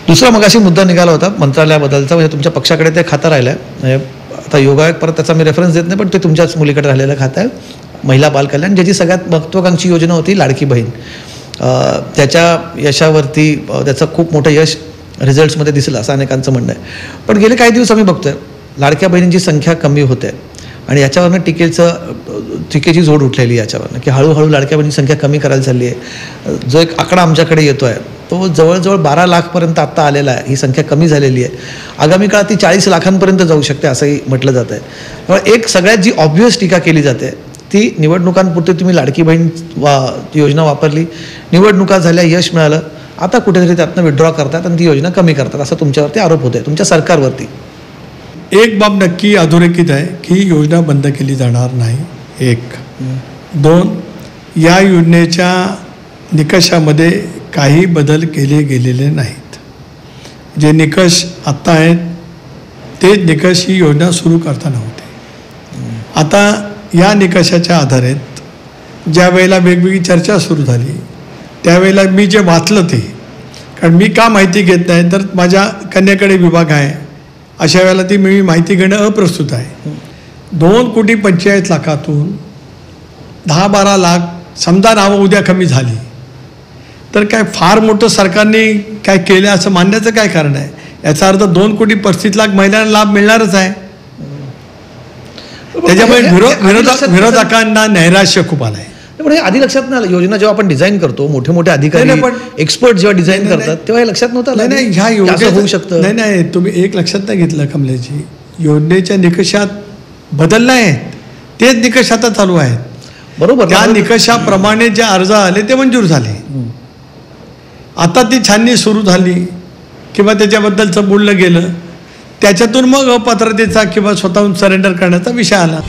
दुसरा मगाशी मुद्दा निघाला होता मंत्रालयाबद्दलचा, म्हणजे तुमच्या पक्षाकडे ते खातं राहिलं आहे. आता योगायोग परत त्याचा मी रेफरन्स देत नाही, पण ते तुमच्याच मुलीकडे राहिलेलं खातं आहे, महिला बाल कल्याण, ज्याची सगळ्यात महत्त्वाकांक्षी योजना होती लाडकी बहीण. त्याच्या यशावरती त्याचं खूप मोठं यश रिझल्ट्समध्ये दिसलं असं अनेकांचं म्हणणं आहे. पण गेले काही दिवस आम्ही बघतोय लाडक्या बहिणींची संख्या कमी होते आणि याच्यावरनं टीकेची जोड उठलेली आहे याच्यावरनं, की हळूहळू लाडक्या बहिणींची संख्या कमी करायला चालली आहे. जो एक आकडा आमच्याकडे येतो आहे तो जवळजवळ 12 लाखपर्यंत आत्ता आलेला आहे. ही संख्या कमी झालेली आहे. आगामी काळात ती 40 लाखांपर्यंत जाऊ शकते असंही म्हटलं जातं आहे. त्यामुळे एक सगळ्यात जी ऑब्व्हियस टीका केली जाते ती निवडणुकांपुरती तुम्ही लाडकी बहीण योजना वापरली, निवडणुका झाल्या, यश मिळालं, आता कुठेतरी त्यातनं विड्रॉ करतात आणि ती योजना कमी करतात असं तुमच्यावरती आरोप होत आहे, तुमच्या सरकारवरती. एक बाब नक्की अधोरेखित आहे की योजना बंद केली जाणार नाही. एक. दोन, या योजनेच्या निकषामध्ये काही बदल केले गेलेले नाहीत. जे निकष आत्ता आहेत तेच निकष ही योजना सुरू करताना होते. आता या निकषाच्या आधारित ज्या वेळेला वेगवेगळी चर्चा सुरू झाली त्यावेळेला मी जे वाचलं ते, कारण मी का माहिती घेत नाही तर माझ्या कन्याकडे विभाग आहे, अशा वेळेला ती मी माहिती घेणं अप्रस्तुत आहे. 2,45,00,000 10-12 लाख समजा नावं उद्या कमी झाली तर काय फार मोठं सरकारने काय केलं असं मानण्याचं काय कारण आहे? याचा अर्थ 2,35,00,000 महिलांना लाभ मिळणारच आहे. त्याच्यामुळे विरोधकांना नैराश्य खूप आलं आहे. पण हे आधी लक्षात नाही आलं. योजना जेव्हा आपण डिझाईन करतो, मोठे मोठे अधिकारी एक्सपर्ट जेव्हा डिझाईन करतात तेव्हा हे लक्षात नव्हतं. नाही, ह्या योजना होऊ शकतं. नाही नाही, तुम्ही एक लक्षात नाही घेतलं कमलेजी, योजनेच्या निकषात बदल नाही आहेत, तेच निकष आता चालू आहेत. बरोबर. त्या निकषाप्रमाणे जे अर्ज आले ते मंजूर झाले. आता ती छाननी सुरू झाली किंवा त्याच्याबद्दलचं बोललं गेलं, त्याच्यातून मग अपात्रतेचा किंवा स्वतःहून सरेंडर करण्याचा विषय आला.